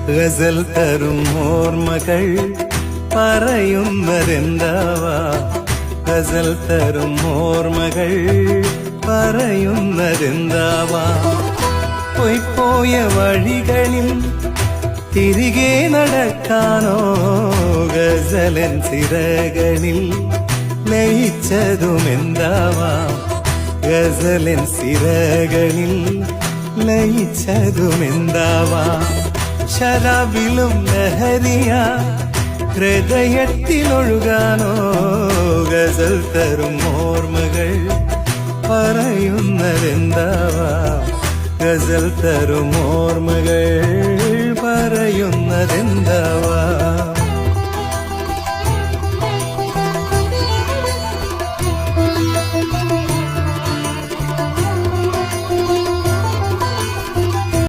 ഗസൽ തരും ഓർമ്മകൾ പറയുന്നതെന്താവാ ഗസൽ തരും ഓർമ്മകൾ പറയുന്നതെന്താവാ പോയ വഴികളിൽ തിരികെ നടക്കാനോ ഗസലൻ സിരകളിൽ ലയിച്ചതുമെന്താവാ ഗസലൻ സിരകളിൽ ലയിച്ചതുമെന്താവാ ശരാബിലും ലഹരിയ ഹൃദയത്തിലൊഴുകാനോ ഗസൽ തരും ഓർമ്മകൾ പറയുന്നതെന്താവാ ഗസൽ തരും ഓർമ്മകൾ പറയുന്നതെന്താവാ